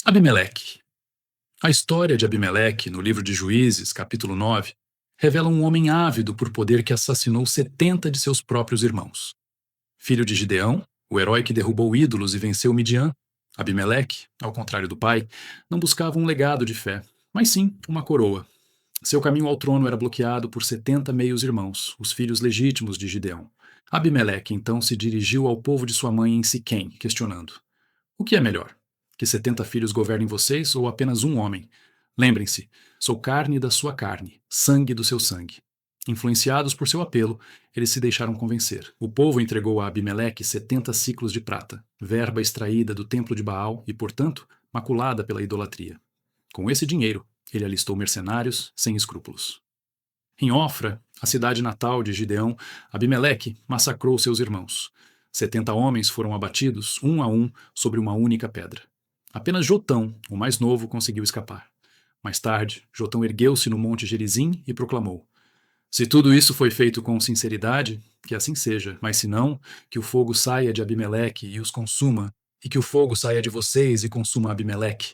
Abimeleque. A história de Abimeleque, no livro de Juízes, capítulo 9, revela um homem ávido por poder que assassinou 70 de seus próprios irmãos. Filho de Gideão, o herói que derrubou ídolos e venceu Midian, Abimeleque, ao contrário do pai, não buscava um legado de fé, mas sim uma coroa. Seu caminho ao trono era bloqueado por 70 meios-irmãos, os filhos legítimos de Gideão. Abimeleque então se dirigiu ao povo de sua mãe em Siquém, questionando: o que é melhor? Que 70 filhos governem vocês ou apenas um homem? Lembrem-se, sou carne da sua carne, sangue do seu sangue. Influenciados por seu apelo, eles se deixaram convencer. O povo entregou a Abimeleque 70 ciclos de prata, verba extraída do templo de Baal e, portanto, maculada pela idolatria. Com esse dinheiro, ele alistou mercenários sem escrúpulos. Em Ofra, a cidade natal de Gideão, Abimeleque massacrou seus irmãos. 70 homens foram abatidos, um a um, sobre uma única pedra. Apenas Jotão, o mais novo, conseguiu escapar. Mais tarde, Jotão ergueu-se no monte Gerizim e proclamou: se tudo isso foi feito com sinceridade, que assim seja, mas se não, que o fogo saia de Abimeleque e os consuma, e que o fogo saia de vocês e consuma Abimeleque.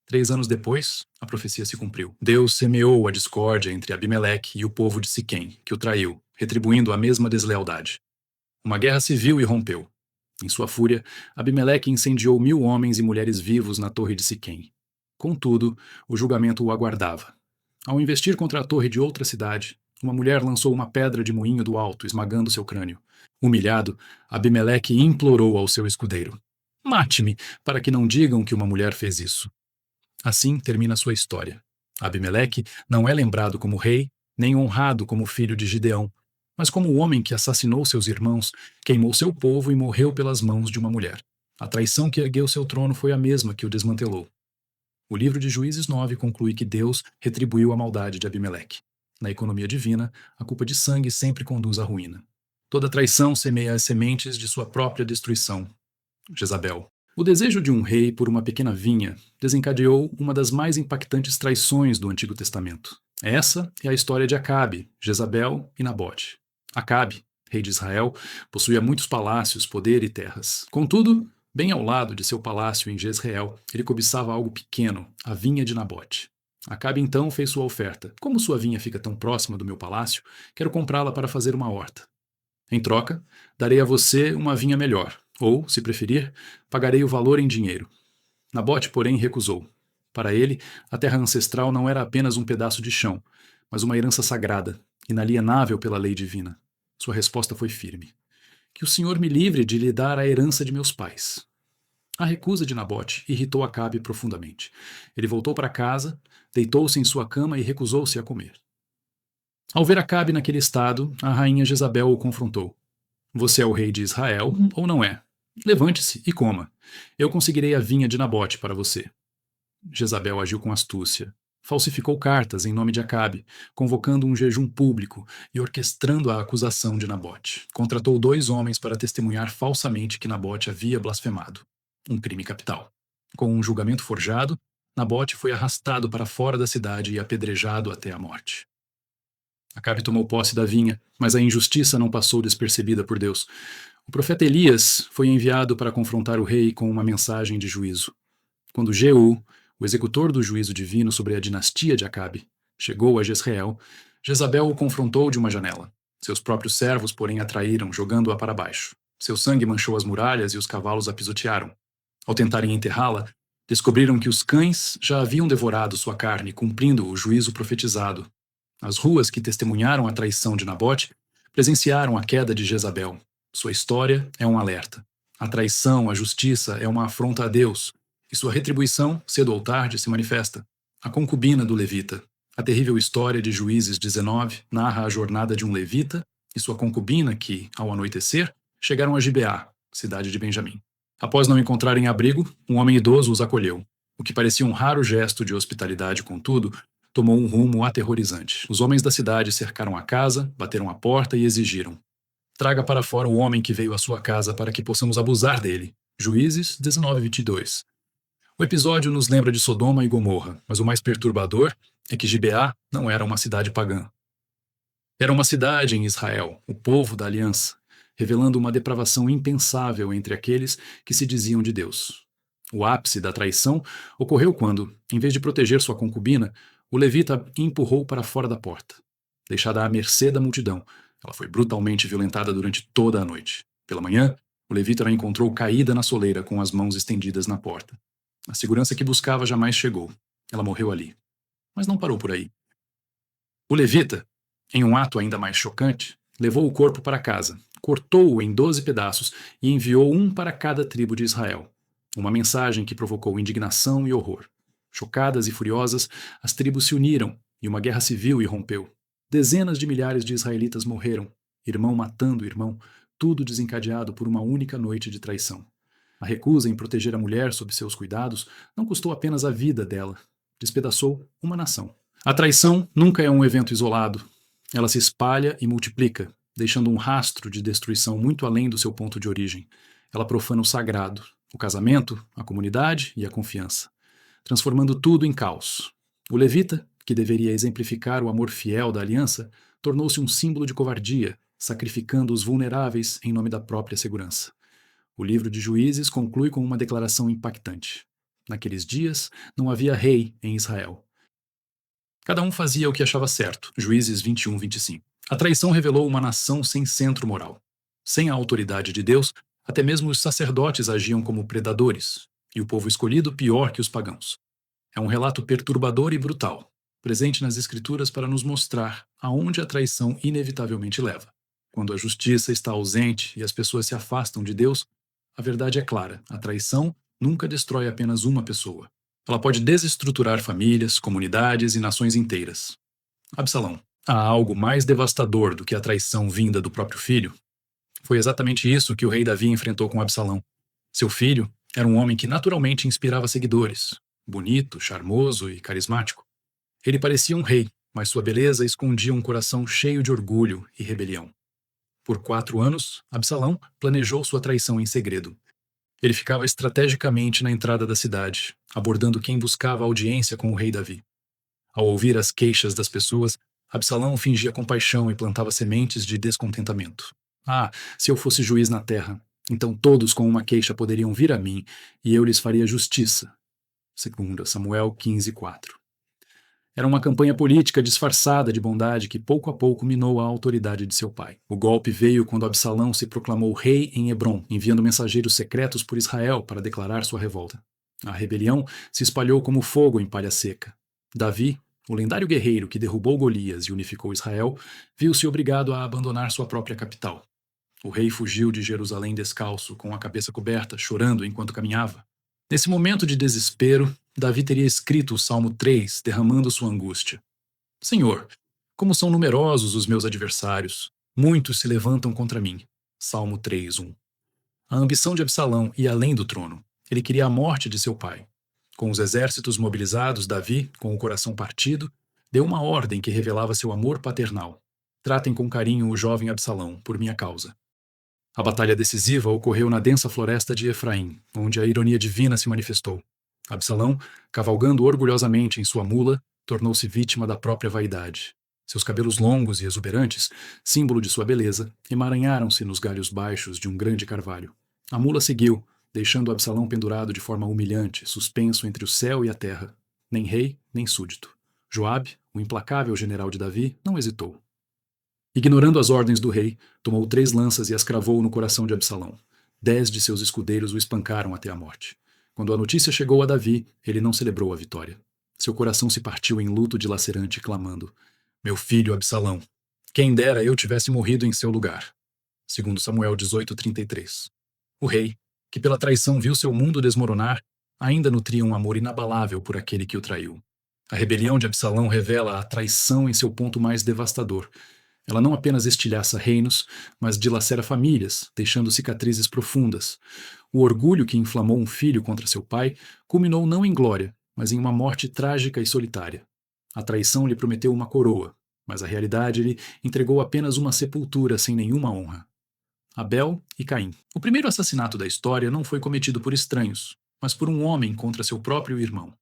3 anos depois, a profecia se cumpriu. Deus semeou a discórdia entre Abimeleque e o povo de Siquém, que o traiu, retribuindo a mesma deslealdade. Uma guerra civil irrompeu. Em sua fúria, Abimeleque incendiou 1000 homens e mulheres vivos na torre de Siquém. Contudo, o julgamento o aguardava. Ao investir contra a torre de outra cidade, uma mulher lançou uma pedra de moinho do alto, esmagando seu crânio. Humilhado, Abimeleque implorou ao seu escudeiro: mate-me, para que não digam que uma mulher fez isso. Assim termina sua história. Abimeleque não é lembrado como rei, nem honrado como filho de Gideão, mas como o homem que assassinou seus irmãos, queimou seu povo e morreu pelas mãos de uma mulher. A traição que ergueu seu trono foi a mesma que o desmantelou. O livro de Juízes 9 conclui que Deus retribuiu a maldade de Abimeleque. Na economia divina, a culpa de sangue sempre conduz à ruína. Toda traição semeia as sementes de sua própria destruição. Jezabel. O desejo de um rei por uma pequena vinha desencadeou uma das mais impactantes traições do Antigo Testamento. Essa é a história de Acabe, Jezabel e Nabote. Acabe, rei de Israel, possuía muitos palácios, poder e terras. Contudo, bem ao lado de seu palácio em Jezreel, ele cobiçava algo pequeno, a vinha de Nabote. Acabe então fez sua oferta: como sua vinha fica tão próxima do meu palácio, quero comprá-la para fazer uma horta. Em troca, darei a você uma vinha melhor, ou, se preferir, pagarei o valor em dinheiro. Nabote, porém, recusou. Para ele, a terra ancestral não era apenas um pedaço de chão, mas uma herança sagrada, inalienável pela lei divina. Sua resposta foi firme: que o Senhor me livre de lhe dar a herança de meus pais. A recusa de Nabote irritou Acabe profundamente. Ele voltou para casa, deitou-se em sua cama e recusou-se a comer. Ao ver Acabe naquele estado, a rainha Jezabel o confrontou: você é o rei de Israel ou não é? Levante-se e coma. Eu conseguirei a vinha de Nabote para você. Jezabel agiu com astúcia. Falsificou cartas em nome de Acabe, convocando um jejum público e orquestrando a acusação de Nabote. Contratou 2 homens para testemunhar falsamente que Nabote havia blasfemado. Um crime capital. Com um julgamento forjado, Nabote foi arrastado para fora da cidade e apedrejado até a morte. Acabe tomou posse da vinha, mas a injustiça não passou despercebida por Deus. O profeta Elias foi enviado para confrontar o rei com uma mensagem de juízo. Quando Jeú, o executor do juízo divino sobre a dinastia de Acabe, chegou a Jezreel, Jezabel o confrontou de uma janela. Seus próprios servos, porém, a traíram, jogando-a para baixo. Seu sangue manchou as muralhas e os cavalos a pisotearam. Ao tentarem enterrá-la, descobriram que os cães já haviam devorado sua carne, cumprindo o juízo profetizado. As ruas que testemunharam a traição de Nabote presenciaram a queda de Jezabel. Sua história é um alerta. A traição, a justiça é uma afronta a Deus, e sua retribuição, cedo ou tarde, se manifesta. A concubina do levita. A terrível história de Juízes 19 narra a jornada de um levita e sua concubina que, ao anoitecer, chegaram a Gibeá, cidade de Benjamim. Após não encontrarem abrigo, um homem idoso os acolheu. O que parecia um raro gesto de hospitalidade, contudo, tomou um rumo aterrorizante. Os homens da cidade cercaram a casa, bateram à porta e exigiram: traga para fora o homem que veio à sua casa para que possamos abusar dele. Juízes 19:22. O episódio nos lembra de Sodoma e Gomorra, mas o mais perturbador é que Gibeá não era uma cidade pagã. Era uma cidade em Israel, o povo da aliança, revelando uma depravação impensável entre aqueles que se diziam de Deus. O ápice da traição ocorreu quando, em vez de proteger sua concubina, o levita a empurrou para fora da porta. Deixada à mercê da multidão, ela foi brutalmente violentada durante toda a noite. Pela manhã, o levita a encontrou caída na soleira com as mãos estendidas na porta. A segurança que buscava jamais chegou. Ela morreu ali. Mas não parou por aí. O levita, em um ato ainda mais chocante, levou o corpo para casa, cortou-o em 12 pedaços e enviou um para cada tribo de Israel. Uma mensagem que provocou indignação e horror. Chocadas e furiosas, as tribos se uniram e uma guerra civil irrompeu. Dezenas de milhares de israelitas morreram, irmão matando irmão, tudo desencadeado por uma única noite de traição. A recusa em proteger a mulher sob seus cuidados não custou apenas a vida dela, despedaçou uma nação. A traição nunca é um evento isolado. Ela se espalha e multiplica, deixando um rastro de destruição muito além do seu ponto de origem. Ela profana o sagrado, o casamento, a comunidade e a confiança, transformando tudo em caos. O levita, que deveria exemplificar o amor fiel da aliança, tornou-se um símbolo de covardia, sacrificando os vulneráveis em nome da própria segurança. O livro de Juízes conclui com uma declaração impactante. Naqueles dias, não havia rei em Israel. Cada um fazia o que achava certo. Juízes 21, 25. A traição revelou uma nação sem centro moral. Sem a autoridade de Deus, até mesmo os sacerdotes agiam como predadores, e o povo escolhido pior que os pagãos. É um relato perturbador e brutal, presente nas Escrituras para nos mostrar aonde a traição inevitavelmente leva. Quando a justiça está ausente e as pessoas se afastam de Deus, a verdade é clara: a traição nunca destrói apenas uma pessoa. Ela pode desestruturar famílias, comunidades e nações inteiras. Absalão. Há algo mais devastador do que a traição vinda do próprio filho? Foi exatamente isso que o rei Davi enfrentou com Absalão. Seu filho era um homem que naturalmente inspirava seguidores, bonito, charmoso e carismático. Ele parecia um rei, mas sua beleza escondia um coração cheio de orgulho e rebelião. Por 4 anos, Absalão planejou sua traição em segredo. Ele ficava estrategicamente na entrada da cidade, abordando quem buscava audiência com o rei Davi. Ao ouvir as queixas das pessoas, Absalão fingia compaixão e plantava sementes de descontentamento. Ah, se eu fosse juiz na terra, então todos com uma queixa poderiam vir a mim e eu lhes faria justiça. 2 Samuel 15:4. Era uma campanha política disfarçada de bondade que pouco a pouco minou a autoridade de seu pai. O golpe veio quando Absalão se proclamou rei em Hebrom, enviando mensageiros secretos por Israel para declarar sua revolta. A rebelião se espalhou como fogo em palha seca. Davi, o lendário guerreiro que derrubou Golias e unificou Israel, viu-se obrigado a abandonar sua própria capital. O rei fugiu de Jerusalém descalço, com a cabeça coberta, chorando enquanto caminhava. Nesse momento de desespero, Davi teria escrito o Salmo 3, derramando sua angústia. Senhor, como são numerosos os meus adversários, muitos se levantam contra mim. Salmo 3:1. A ambição de Absalão ia além do trono. Ele queria a morte de seu pai. Com os exércitos mobilizados, Davi, com o coração partido, deu uma ordem que revelava seu amor paternal. Tratem com carinho o jovem Absalão, por minha causa. A batalha decisiva ocorreu na densa floresta de Efraim, onde a ironia divina se manifestou. Absalão, cavalgando orgulhosamente em sua mula, tornou-se vítima da própria vaidade. Seus cabelos longos e exuberantes, símbolo de sua beleza, emaranharam-se nos galhos baixos de um grande carvalho. A mula seguiu, deixando Absalão pendurado de forma humilhante, suspenso entre o céu e a terra. Nem rei, nem súdito. Joabe, o implacável general de Davi, não hesitou. Ignorando as ordens do rei, tomou 3 lanças e as cravou no coração de Absalão. 10 de seus escudeiros o espancaram até a morte. Quando a notícia chegou a Davi, ele não celebrou a vitória. Seu coração se partiu em luto dilacerante, clamando: Meu filho Absalão, quem dera eu tivesse morrido em seu lugar. 2 Samuel 18:33. O rei, que pela traição viu seu mundo desmoronar, ainda nutria um amor inabalável por aquele que o traiu. A rebelião de Absalão revela a traição em seu ponto mais devastador. Ela não apenas estilhaça reinos, mas dilacera famílias, deixando cicatrizes profundas. O orgulho que inflamou um filho contra seu pai culminou não em glória, mas em uma morte trágica e solitária. A traição lhe prometeu uma coroa, mas a realidade lhe entregou apenas uma sepultura sem nenhuma honra. Abel e Caim. O primeiro assassinato da história não foi cometido por estranhos, mas por um homem contra seu próprio irmão.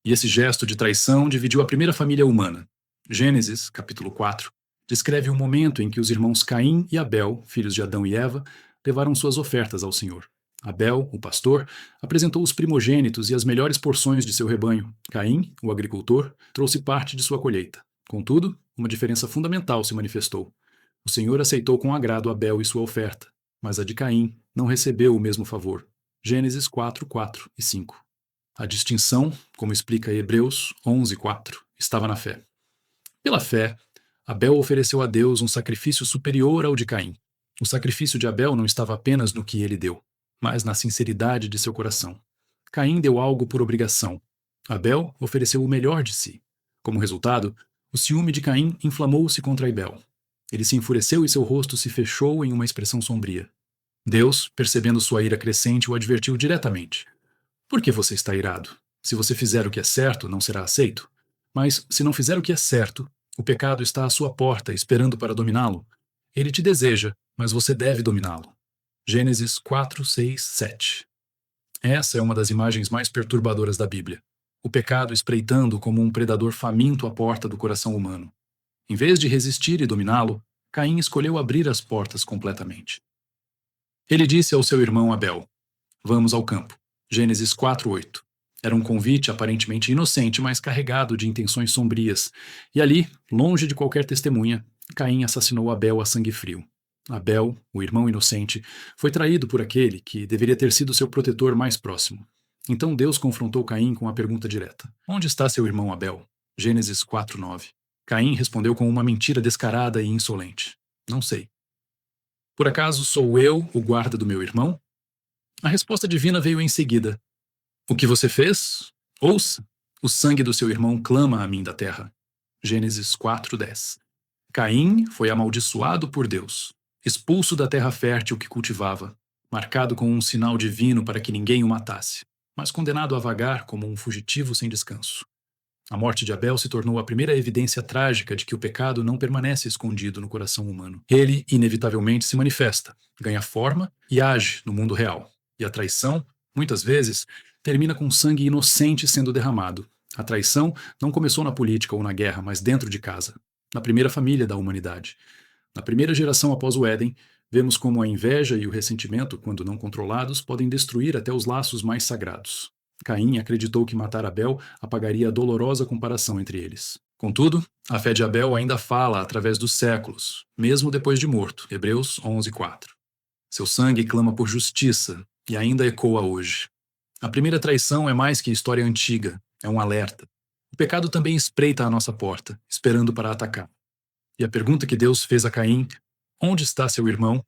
E esse gesto de traição dividiu a primeira família humana. Gênesis, capítulo 4, descreve o momento em que os irmãos Caim e Abel, filhos de Adão e Eva, levaram suas ofertas ao Senhor. Abel, o pastor, apresentou os primogênitos e as melhores porções de seu rebanho. Caim, o agricultor, trouxe parte de sua colheita. Contudo, uma diferença fundamental se manifestou. O Senhor aceitou com agrado Abel e sua oferta, mas a de Caim não recebeu o mesmo favor. Gênesis 4, 4 e 5. A distinção, como explica Hebreus 11, 4, estava na fé. Pela fé, Abel ofereceu a Deus um sacrifício superior ao de Caim. O sacrifício de Abel não estava apenas no que ele deu, mas na sinceridade de seu coração. Caim deu algo por obrigação. Abel ofereceu o melhor de si. Como resultado, o ciúme de Caim inflamou-se contra Abel. Ele se enfureceu e seu rosto se fechou em uma expressão sombria. Deus, percebendo sua ira crescente, o advertiu diretamente. Por que você está irado? Se você fizer o que é certo, não será aceito. Mas, se não fizer o que é certo, o pecado está à sua porta, esperando para dominá-lo. Ele te deseja, mas você deve dominá-lo. Gênesis 4, 6, 7. Essa é uma das imagens mais perturbadoras da Bíblia. O pecado espreitando como um predador faminto à porta do coração humano. Em vez de resistir e dominá-lo, Caim escolheu abrir as portas completamente. Ele disse ao seu irmão Abel: Vamos ao campo. Gênesis 4, 8. Era um convite aparentemente inocente, mas carregado de intenções sombrias. E ali, longe de qualquer testemunha, Caim assassinou Abel a sangue frio. Abel, o irmão inocente, foi traído por aquele que deveria ter sido seu protetor mais próximo. Então Deus confrontou Caim com a pergunta direta: Onde está seu irmão Abel? Gênesis 4, 9. Caim respondeu com uma mentira descarada e insolente: Não sei. Por acaso sou eu o guarda do meu irmão? A resposta divina veio em seguida: O que você fez? Ouça, o sangue do seu irmão clama a mim da terra. Gênesis 4, 10. Caim foi amaldiçoado por Deus, expulso da terra fértil que cultivava, marcado com um sinal divino para que ninguém o matasse, mas condenado a vagar como um fugitivo sem descanso. A morte de Abel se tornou a primeira evidência trágica de que o pecado não permanece escondido no coração humano. Ele, inevitavelmente, se manifesta, ganha forma e age no mundo real. E a traição, muitas vezes, termina com sangue inocente sendo derramado. A traição não começou na política ou na guerra, mas dentro de casa, na primeira família da humanidade. Na primeira geração após o Éden, vemos como a inveja e o ressentimento, quando não controlados, podem destruir até os laços mais sagrados. Caim acreditou que matar Abel apagaria a dolorosa comparação entre eles. Contudo, a fé de Abel ainda fala através dos séculos, mesmo depois de morto. Hebreus 11, 4. Seu sangue clama por justiça e ainda ecoa hoje. A primeira traição é mais que história antiga, é um alerta. O pecado também espreita à nossa porta, esperando para atacar. E a pergunta que Deus fez a Caim, onde está seu irmão,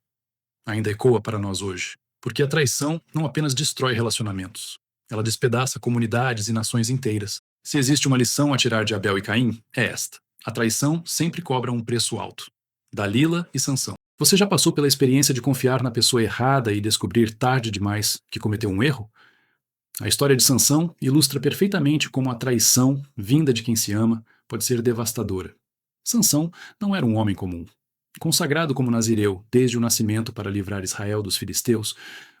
ainda ecoa para nós hoje. Porque a traição não apenas destrói relacionamentos, ela despedaça comunidades e nações inteiras. Se existe uma lição a tirar de Abel e Caim, é esta: a traição sempre cobra um preço alto. Dalila e Sansão. Você já passou pela experiência de confiar na pessoa errada e descobrir tarde demais que cometeu um erro? A história de Sansão ilustra perfeitamente como a traição, vinda de quem se ama, pode ser devastadora. Sansão não era um homem comum. Consagrado como nazireu desde o nascimento para livrar Israel dos filisteus,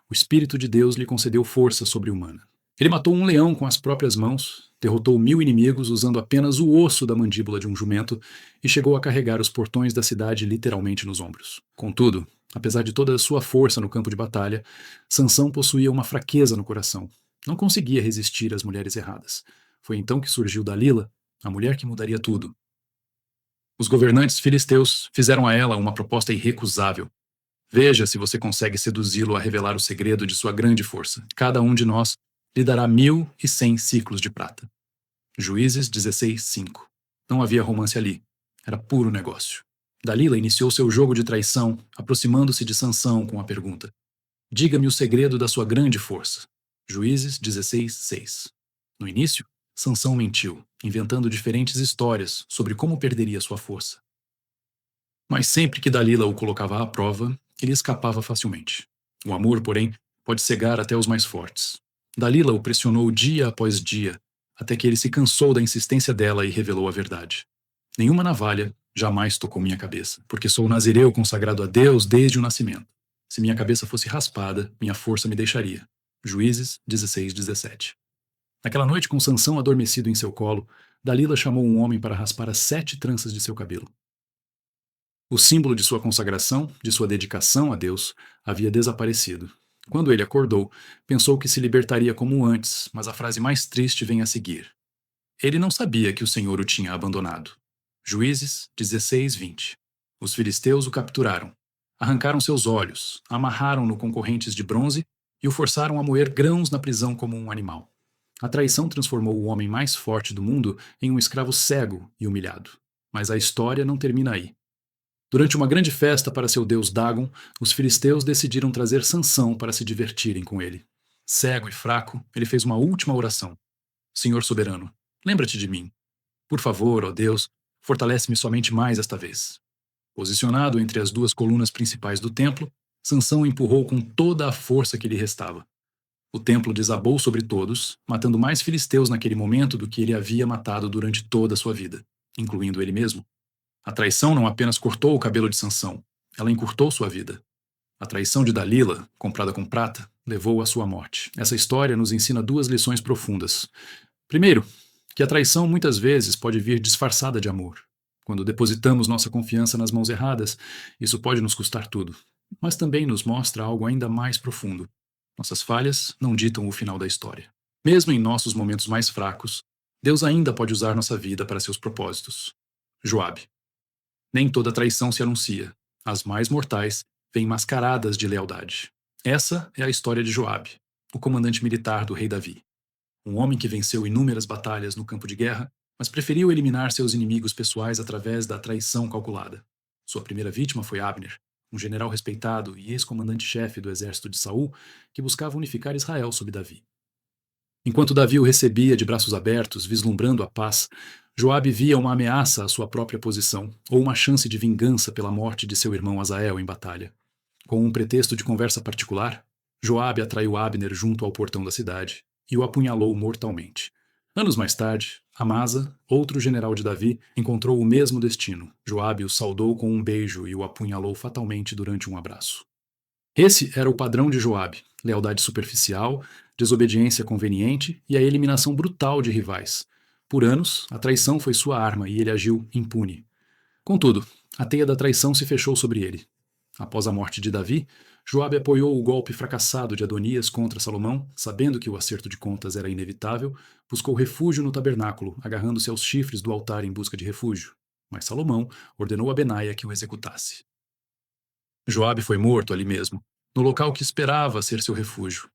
o Espírito de Deus lhe concedeu força sobre-humana. Ele matou um leão com as próprias mãos, derrotou 1000 inimigos usando apenas o osso da mandíbula de um jumento e chegou a carregar os portões da cidade literalmente nos ombros. Contudo, apesar de toda a sua força no campo de batalha, Sansão possuía uma fraqueza no coração. Não conseguia resistir às mulheres erradas. Foi então que surgiu Dalila, a mulher que mudaria tudo. Os governantes filisteus fizeram a ela uma proposta irrecusável. Veja se você consegue seduzi-lo a revelar o segredo de sua grande força. Cada um de nós lhe dará 1100 ciclos de prata. Juízes 16, 5. Não havia romance ali. Era puro negócio. Dalila iniciou seu jogo de traição, aproximando-se de Sansão com a pergunta: Diga-me o segredo da sua grande força. Juízes 16, 6. No início, Sansão mentiu, inventando diferentes histórias sobre como perderia sua força. Mas sempre que Dalila o colocava à prova, ele escapava facilmente. O amor, porém, pode cegar até os mais fortes. Dalila o pressionou dia após dia, até que ele se cansou da insistência dela e revelou a verdade. Nenhuma navalha jamais tocou minha cabeça, porque sou nazireu consagrado a Deus desde o nascimento. Se minha cabeça fosse raspada, minha força me deixaria. Juízes 16, 17. Naquela noite, com Sansão adormecido em seu colo, Dalila chamou um homem para raspar as 7 tranças de seu cabelo. O símbolo de sua consagração, de sua dedicação a Deus, havia desaparecido. Quando ele acordou, pensou que se libertaria como antes, mas a frase mais triste vem a seguir. Ele não sabia que o Senhor o tinha abandonado. Juízes 16:20. Os filisteus o capturaram. Arrancaram seus olhos, amarraram-no com correntes de bronze e o forçaram a moer grãos na prisão como um animal. A traição transformou o homem mais forte do mundo em um escravo cego e humilhado. Mas a história não termina aí. Durante uma grande festa para seu deus Dagon, os filisteus decidiram trazer Sansão para se divertirem com ele. Cego e fraco, ele fez uma última oração. Senhor soberano, lembra-te de mim. Por favor, ó Deus, fortalece-me somente mais esta vez. Posicionado entre as duas colunas principais do templo, Sansão empurrou com toda a força que lhe restava. O templo desabou sobre todos, matando mais filisteus naquele momento do que ele havia matado durante toda a sua vida, incluindo ele mesmo. A traição não apenas cortou o cabelo de Sansão, ela encurtou sua vida. A traição de Dalila, comprada com prata, levou à sua morte. Essa história nos ensina duas lições profundas. Primeiro, que a traição muitas vezes pode vir disfarçada de amor. Quando depositamos nossa confiança nas mãos erradas, isso pode nos custar tudo. Mas também nos mostra algo ainda mais profundo. Nossas falhas não ditam o final da história. Mesmo em nossos momentos mais fracos, Deus ainda pode usar nossa vida para seus propósitos. Joabe. Nem toda traição se anuncia. As mais mortais vêm mascaradas de lealdade. Essa é a história de Joabe, o comandante militar do rei Davi. Um homem que venceu inúmeras batalhas no campo de guerra, mas preferiu eliminar seus inimigos pessoais através da traição calculada. Sua primeira vítima foi Abner, um general respeitado e ex-comandante-chefe do exército de Saul, que buscava unificar Israel sob Davi. Enquanto Davi o recebia de braços abertos, vislumbrando a paz, Joabe via uma ameaça à sua própria posição, ou uma chance de vingança pela morte de seu irmão Asael em batalha. Com um pretexto de conversa particular, Joabe atraiu Abner junto ao portão da cidade e o apunhalou mortalmente. Anos mais tarde, Amasa, outro general de Davi, encontrou o mesmo destino. Joabe o saudou com um beijo e o apunhalou fatalmente durante um abraço. Esse era o padrão de Joabe: lealdade superficial, desobediência conveniente e a eliminação brutal de rivais. Por anos, a traição foi sua arma e ele agiu impune. Contudo, a teia da traição se fechou sobre ele. Após a morte de Davi, Joabe apoiou o golpe fracassado de Adonias contra Salomão, sabendo que o acerto de contas era inevitável, buscou refúgio no tabernáculo, agarrando-se aos chifres do altar em busca de refúgio. Mas Salomão ordenou a Benaia que o executasse. Joabe foi morto ali mesmo, no local que esperava ser seu refúgio.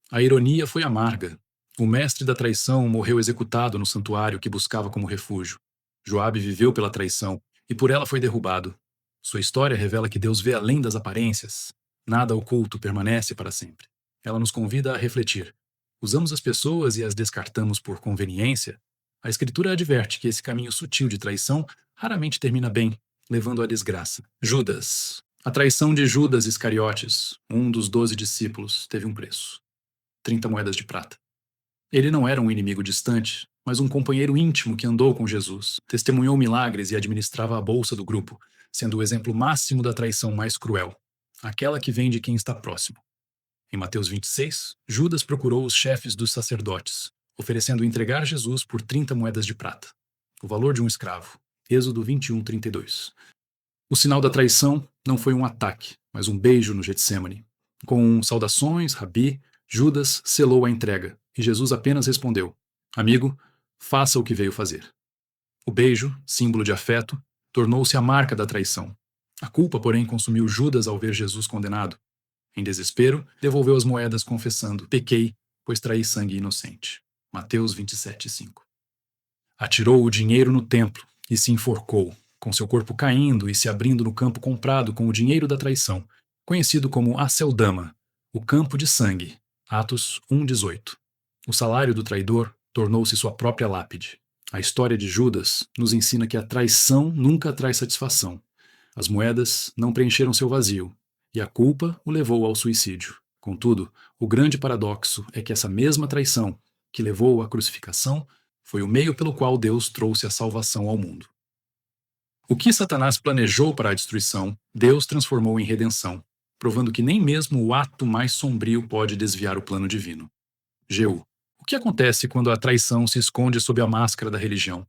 A ironia foi amarga. O mestre da traição morreu executado no santuário que buscava como refúgio. Joabe viveu pela traição e por ela foi derrubado. Sua história revela que Deus vê além das aparências. Nada oculto permanece para sempre. Ela nos convida a refletir. Usamos as pessoas e as descartamos por conveniência? A Escritura adverte que esse caminho sutil de traição raramente termina bem, levando à desgraça. Judas. A traição de Judas Iscariotes, um dos 12 discípulos, teve um preço: 30 moedas de prata. Ele não era um inimigo distante, mas um companheiro íntimo que andou com Jesus, testemunhou milagres e administrava a bolsa do grupo, sendo o exemplo máximo da traição mais cruel, aquela que vem de quem está próximo. Em Mateus 26, Judas procurou os chefes dos sacerdotes, oferecendo entregar Jesus por 30 moedas de prata, o valor de um escravo. Êxodo 21:32. O sinal da traição não foi um ataque, mas um beijo no Getsemane. Com saudações, Rabi, Judas selou a entrega, e Jesus apenas respondeu: Amigo, faça o que veio fazer. O beijo, símbolo de afeto, tornou-se a marca da traição. A culpa, porém, consumiu Judas ao ver Jesus condenado. Em desespero, devolveu as moedas confessando: Pequei, pois traí sangue inocente. Mateus 27:5. Atirou o dinheiro no templo e se enforcou, com seu corpo caindo e se abrindo no campo comprado com o dinheiro da traição, conhecido como Aceldama, o campo de sangue. Atos 1:18. O salário do traidor tornou-se sua própria lápide. A história de Judas nos ensina que a traição nunca traz satisfação. As moedas não preencheram seu vazio, e a culpa o levou ao suicídio. Contudo, o grande paradoxo é que essa mesma traição, que levou à crucificação, foi o meio pelo qual Deus trouxe a salvação ao mundo. O que Satanás planejou para a destruição, Deus transformou em redenção, provando que nem mesmo o ato mais sombrio pode desviar o plano divino. Jeú. O que acontece quando a traição se esconde sob a máscara da religião?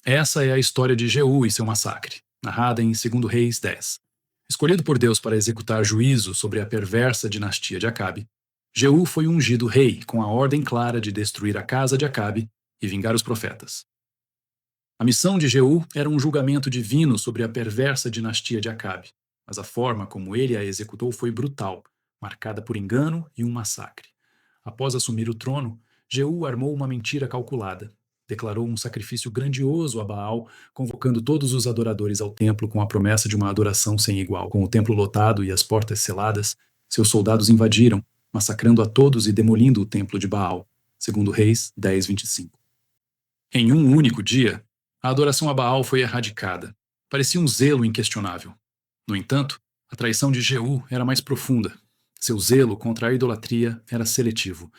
Essa é a história de Jeú e seu massacre, narrada em 2 Reis 10. Escolhido por Deus para executar juízo sobre a perversa dinastia de Acabe, Jeú foi ungido rei com a ordem clara de destruir a casa de Acabe e vingar os profetas. A missão de Jeú era um julgamento divino sobre a perversa dinastia de Acabe, mas a forma como ele a executou foi brutal, marcada por engano e um massacre. Após assumir o trono, Jeú armou uma mentira calculada. Declarou um sacrifício grandioso a Baal, convocando todos os adoradores ao templo com a promessa de uma adoração sem igual. Com o templo lotado e as portas seladas, seus soldados invadiram, massacrando a todos e demolindo o templo de Baal, segundo Reis 10:25. Em um único dia, a adoração a Baal foi erradicada. Parecia um zelo inquestionável. No entanto, a traição de Jeú era mais profunda. Seu zelo contra a idolatria era seletivo.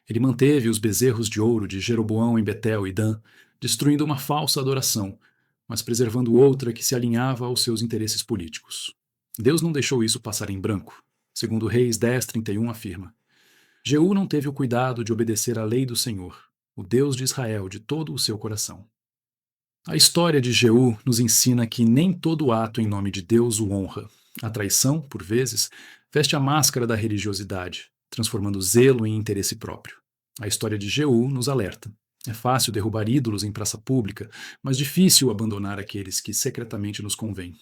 Ele manteve os bezerros de ouro de Jeroboão em Betel e Dan, destruindo uma falsa adoração, mas preservando outra que se alinhava aos seus interesses políticos. Deus não deixou isso passar em branco. Segundo Reis 10:31 afirma: Jeú não teve o cuidado de obedecer à lei do Senhor, o Deus de Israel, de todo o seu coração. A história de Jeú nos ensina que nem todo ato em nome de Deus o honra. A traição, por vezes, veste a máscara da religiosidade, transformando zelo em interesse próprio. A história de Jeú nos alerta. É fácil derrubar ídolos em praça pública, mas difícil abandonar aqueles que secretamente nos convêm.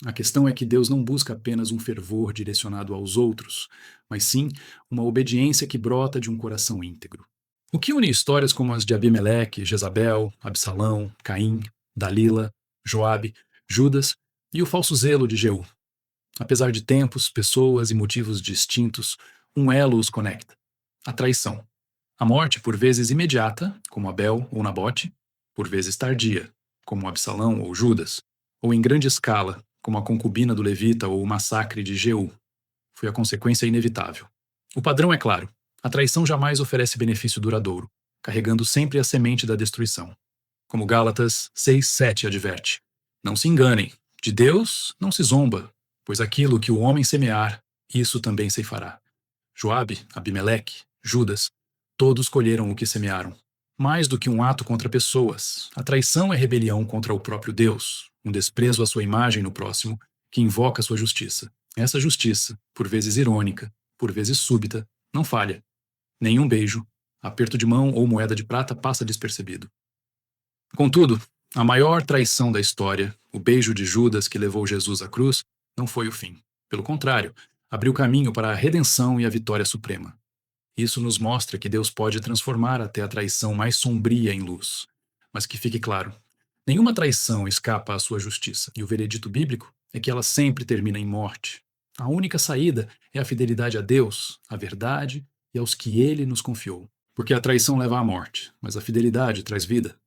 A questão é que Deus não busca apenas um fervor direcionado aos outros, mas sim uma obediência que brota de um coração íntegro. O que une histórias como as de Abimeleque, Jezabel, Absalão, Caim, Dalila, Joabe, Judas e o falso zelo de Jeú? Apesar de tempos, pessoas e motivos distintos, um elo os conecta: a traição. A morte, por vezes imediata, como Abel ou Nabote, por vezes tardia, como Absalão ou Judas, ou em grande escala, como a concubina do levita ou o massacre de Jeú. Foi a consequência inevitável. O padrão é claro: a traição jamais oferece benefício duradouro, carregando sempre a semente da destruição. Como Gálatas 6:7 adverte: Não se enganem, de Deus não se zomba, pois aquilo que o homem semear, isso também ceifará. Joabe, Abimeleque, Judas, todos colheram o que semearam. Mais do que um ato contra pessoas, a traição é rebelião contra o próprio Deus, um desprezo à sua imagem no próximo, que invoca sua justiça. Essa justiça, por vezes irônica, por vezes súbita, não falha. Nenhum beijo, aperto de mão ou moeda de prata passa despercebido. Contudo, a maior traição da história, o beijo de Judas que levou Jesus à cruz, não foi o fim. Pelo contrário, abriu caminho para a redenção e a vitória suprema. Isso nos mostra que Deus pode transformar até a traição mais sombria em luz. Mas que fique claro, nenhuma traição escapa à sua justiça, e o veredito bíblico é que ela sempre termina em morte. A única saída é a fidelidade a Deus, à verdade e aos que Ele nos confiou. Porque a traição leva à morte, mas a fidelidade traz vida.